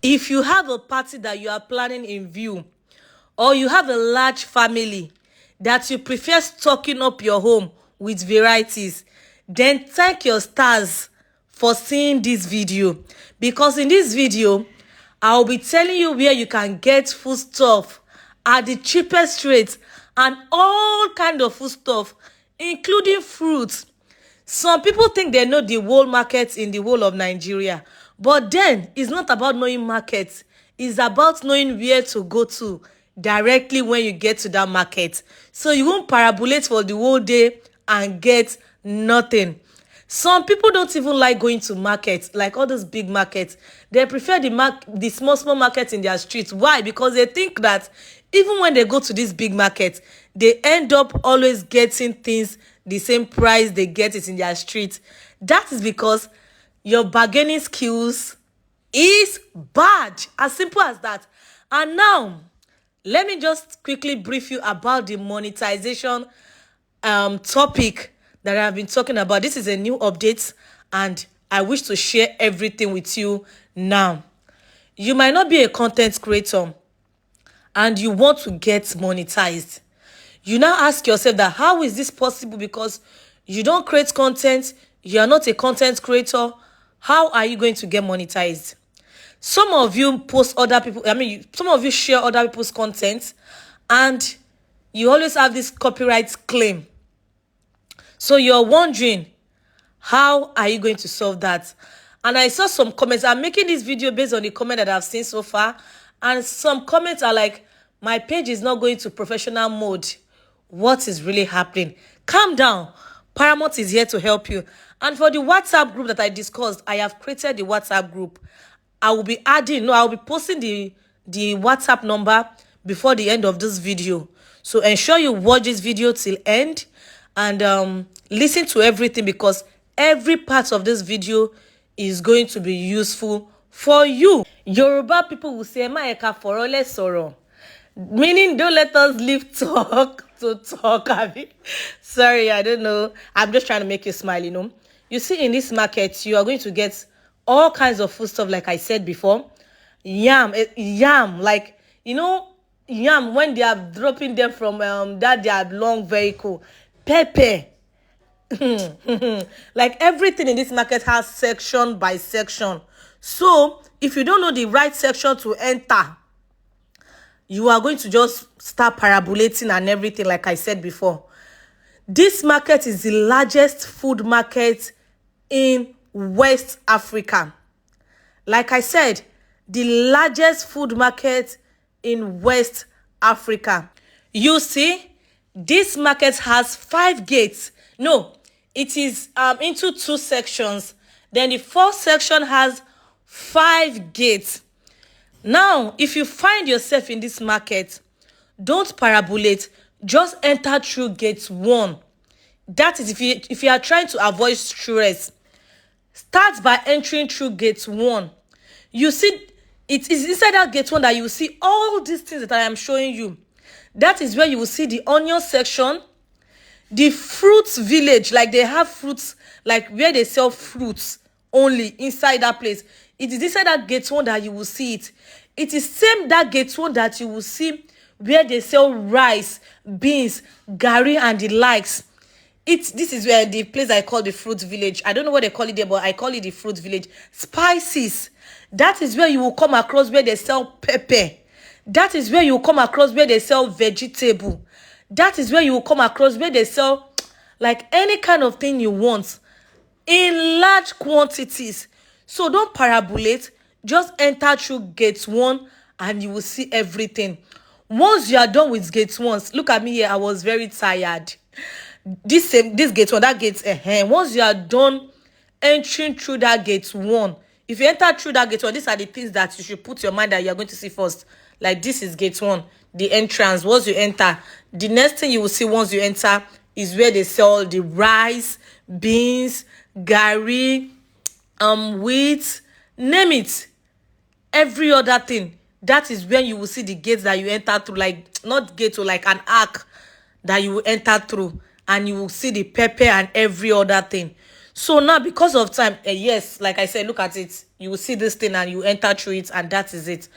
If you have a party that you are planning in view, or you have a large family that you prefer stocking up your home with varieties, then thank your stars for seeing this video, because in this video I'll be telling you where you can get food stuff at the cheapest rate, and all kind of food stuff, including fruits. Some people think they know the whole market in the whole of Nigeria, but then it's not about knowing markets. It's about knowing where to go to directly when you get to that market. So you won't parabolate for the whole day and get nothing. Some people don't even like going to markets, like all those big markets. They prefer the small markets in their streets. Why? Because they think that even when they go to this big market, they end up always getting things the same price they get it in their street. That is because your bargaining skills is bad. As simple as that. And now, let me just quickly brief you about the monetization topic that I've been talking about. This is a new update, and I wish to share everything with you now. You might not be a content creator and you want to get monetized. You now ask yourself that how is this possible, because you don't create content, you are not a content creator. How are you going to get monetized? Some of you post other people, some of you share other people's content, and you always have this copyright claim. So you're wondering, how are you going to solve that? And I saw some comments. I'm making this video based on the comment that I've seen so far, and some comments are like, my page is not going to professional mode. What is really happening? Calm down. Paramount is here to help you. And for the WhatsApp group that I discussed, I have created the WhatsApp group. I'll be posting the WhatsApp number before the end of this video. So ensure you watch this video till end and listen to everything, because every part of this video is going to be useful for you. Yoruba people will say, "Maeka forole soro," meaning don't let us leave talk to talk. Sorry, I don't know. I'm just trying to make you smile, You see, in this market, you are going to get all kinds of food stuff, like I said before. Yam, like, yam, when they are dropping them from their long vehicle. Pepper. Like, everything in this market has section by section. So, if you don't know the right section to enter, you are going to just start parabolating and everything, like I said before. This market is the largest food market in West Africa. Like I said, the largest food market in West Africa. You see, this market has 5 gates. No, it is into 2 sections. Then the first section has 5 gates. Now, if you find yourself in this market, don't parabolate. Just enter through gate 1. That is if you are trying to avoid stress. Start by entering through gate 1. You see, it is inside that gate 1 that you will see all these things that I am showing you. That is where you will see the onion section, the fruits village, like they have fruits, like where they sell fruits only inside that place. It is inside that gate 1 that you will see it. It is same that gate 1 that you will see where they sell rice, beans, garri, and the likes. This is where the place I call the fruit village. I don't know what they call it there, but I call it the fruit village. Spices. That is where you will come across where they sell pepper. That is where you will come across where they sell vegetable. That is where you will come across where they sell like any kind of thing you want in large quantities. So don't parabolate. Just enter through gate 1 and you will see everything. Once you are done with gate 1, look at me here. I was very tired. This gate 1, that gate, once you are done entering through that gate 1, if you enter through that gate 1, these are the things that you should put your mind that you are going to see first. Like, this is gate 1, the entrance. Once you enter, the next thing you will see once you enter is where they sell the rice, beans, garri, wheat, name it, every other thing. That is when you will see the gates that you enter through, like not gate, or like an arc that you will enter through, and you will see the pepper and every other thing. So now, because of time, yes, like I said, look at it. You will see this thing and you enter through it, and that is it.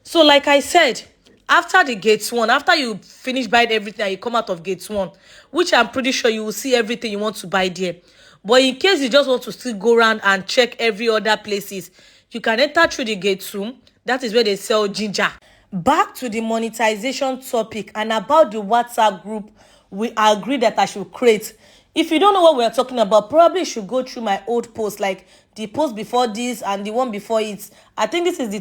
So, like I said, after the gate one, after you finish buying everything and you come out of gate one, which I'm pretty sure you will see everything you want to buy there. But in case you just want to still go around and check every other places, you can enter through the gate two. That is where they sell ginger. Back to the monetization topic and about the WhatsApp group we agree that I should create. If you don't know what we're talking about, probably you should go through my old post, like the post before this and the one before it. I think this is the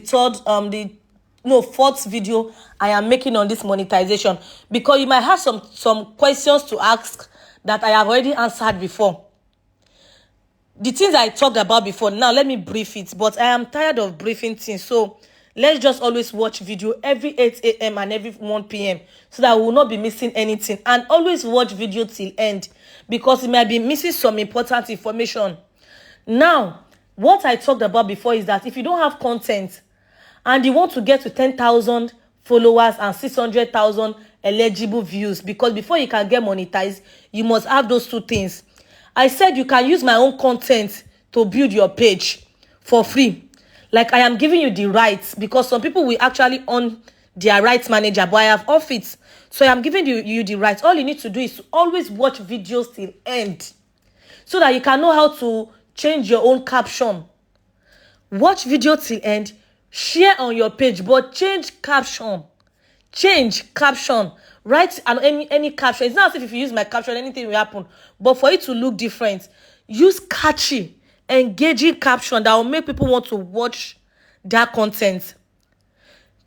fourth video I am making on this monetization, because you might have some questions to ask that I have already answered before. The things I talked about before, now let me brief it, but I am tired of briefing things, so let's just always watch video every 8 a.m. and every 1 p.m. so that we will not be missing anything. And always watch video till end, because you might be missing some important information. Now, what I talked about before is that if you don't have content and you want to get to 10,000 followers and 600,000 eligible views, because before you can get monetized, you must have those two things. I said you can use my own content to build your page for free. Like I am giving you the rights, because some people will actually own their rights manager, but I have off it. So I am giving you the rights. All you need to do is to always watch videos till end, so that you can know how to change your own caption. Watch video till end, share on your page, but change caption. Change caption. Write any caption. It's not as if you use my caption, anything will happen. But for it to look different, use catchy, engaging caption that will make people want to watch that content.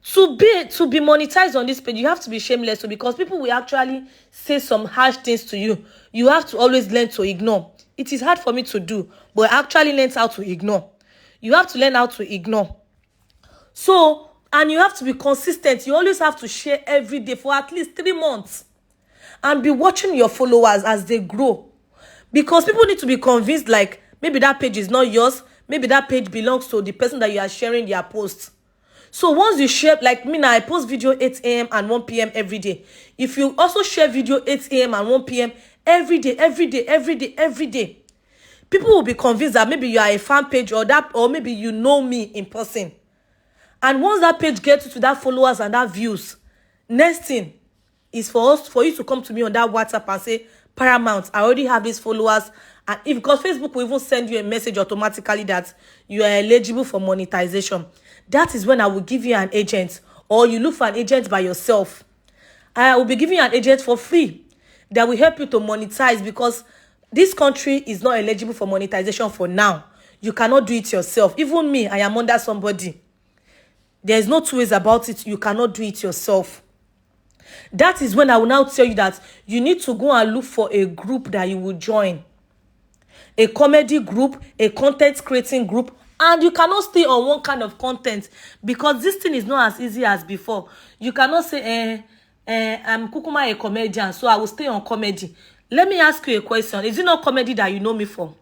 To be monetized on this page, you have to be shameless. So because people will actually say some harsh things to you, you have to always learn to ignore. It is hard for me to do, but I actually learned how to ignore. You have to learn how to ignore. So, and you have to be consistent. You always have to share every day for at least 3 months. And be watching your followers as they grow. Because people need to be convinced, like, maybe that page is not yours. Maybe that page belongs to the person that you are sharing their posts. So once you share, like me now, I post video 8 a.m. and 1 p.m. every day. If you also share video 8 a.m. and 1 p.m. every day, people will be convinced that maybe you are a fan page, or maybe you know me in person. And once that page gets to that followers and that views, next thing is for you to come to me on that WhatsApp and say, Paramount, I already have these followers. And because Facebook will even send you a message automatically that you are eligible for monetization. That is when I will give you an agent, or you look for an agent by yourself. I will be giving you an agent for free that will help you to monetize, because this country is not eligible for monetization for now. You cannot do it yourself. Even me, I am under somebody. There's no two ways about it. You cannot do it yourself. That is when I will now tell you that you need to go and look for a group that you will join. A comedy group, a content creating group. And you cannot stay on one kind of content, because this thing is not as easy as before. You cannot say, I'm Kukuma a comedian, so I will stay on comedy. Let me ask you a question. Is it not comedy that you know me for?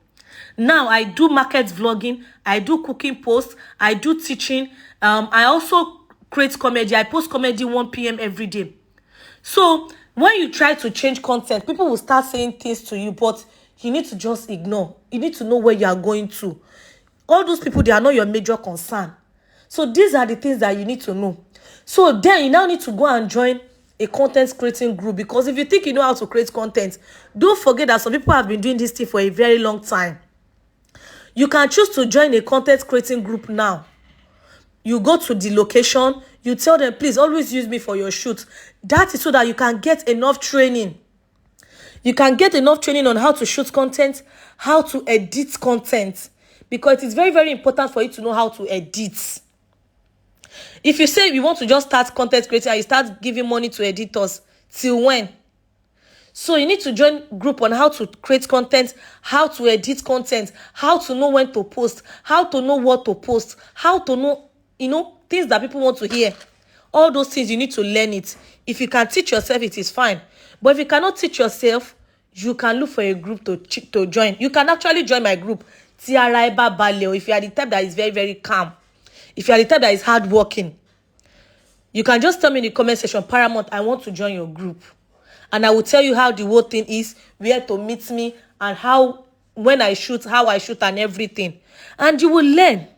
Now, I do market vlogging. I do cooking posts. I do teaching. I also create comedy. I post comedy 1 p.m. every day. So, when you try to change content, people will start saying things to you, but you need to just ignore. You need to know where you are going to. All those people, they are not your major concern. So these are the things that you need to know. So then you now need to go and join a content creating group, because if you think you know how to create content, don't forget that some people have been doing this thing for a very long time. You can choose to join a content creating group now. You go to the location, you tell them, please always use me for your shoot. That is so that you can get enough training. You can get enough training on how to shoot content, how to edit content. Because it is very, very important for you to know how to edit. If you say you want to just start content creating and you start giving money to editors, till when? So you need to join group on how to create content, how to edit content, how to know when to post, how to know what to post, how to know, things that people want to hear. All those things, you need to learn it. If you can teach yourself, it is fine. But if you cannot teach yourself, you can look for a group to join. You can actually join my group, Tiaraiba Baleo, if you are the type that is very, very calm. If you are the type that is hardworking. You can just tell me in the comment section, Paramount, I want to join your group. And I will tell you how the whole thing is, where to meet me, and how when I shoot, how I shoot and everything. And you will learn.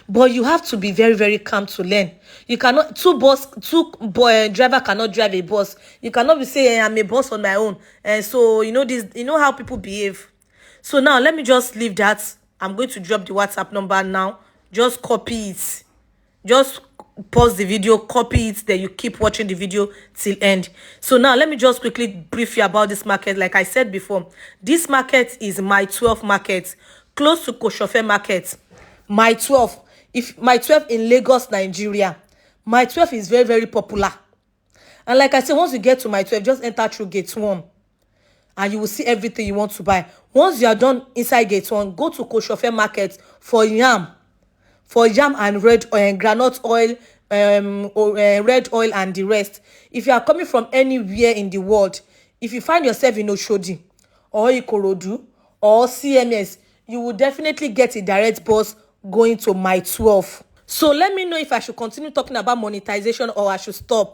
But you have to be very, very calm to learn. You cannot, driver cannot drive a bus. You cannot be saying, I'm a boss on my own. And so, you know how people behave. So now, let me just leave that. I'm going to drop the WhatsApp number now. Just copy it. Just pause the video, copy it, then you keep watching the video till end. So now, let me just quickly brief you about this market. Like I said before, this market is my 12 market, close to Koshofe market. My 12. If my 12 in Lagos, Nigeria, my 12 is very, very popular. And like I said, once you get to my 12, just enter through gate 1 and you will see everything you want to buy. Once you are done inside gate 1, go to Koshofe market for yam and red oil and groundnut oil, red oil and the rest. If you are coming from anywhere in the world, if you find yourself in Oshodi or Ikorodu or CMS, you will definitely get a direct bus going to my 12. So let me know if I should continue talking about monetization or I should stop.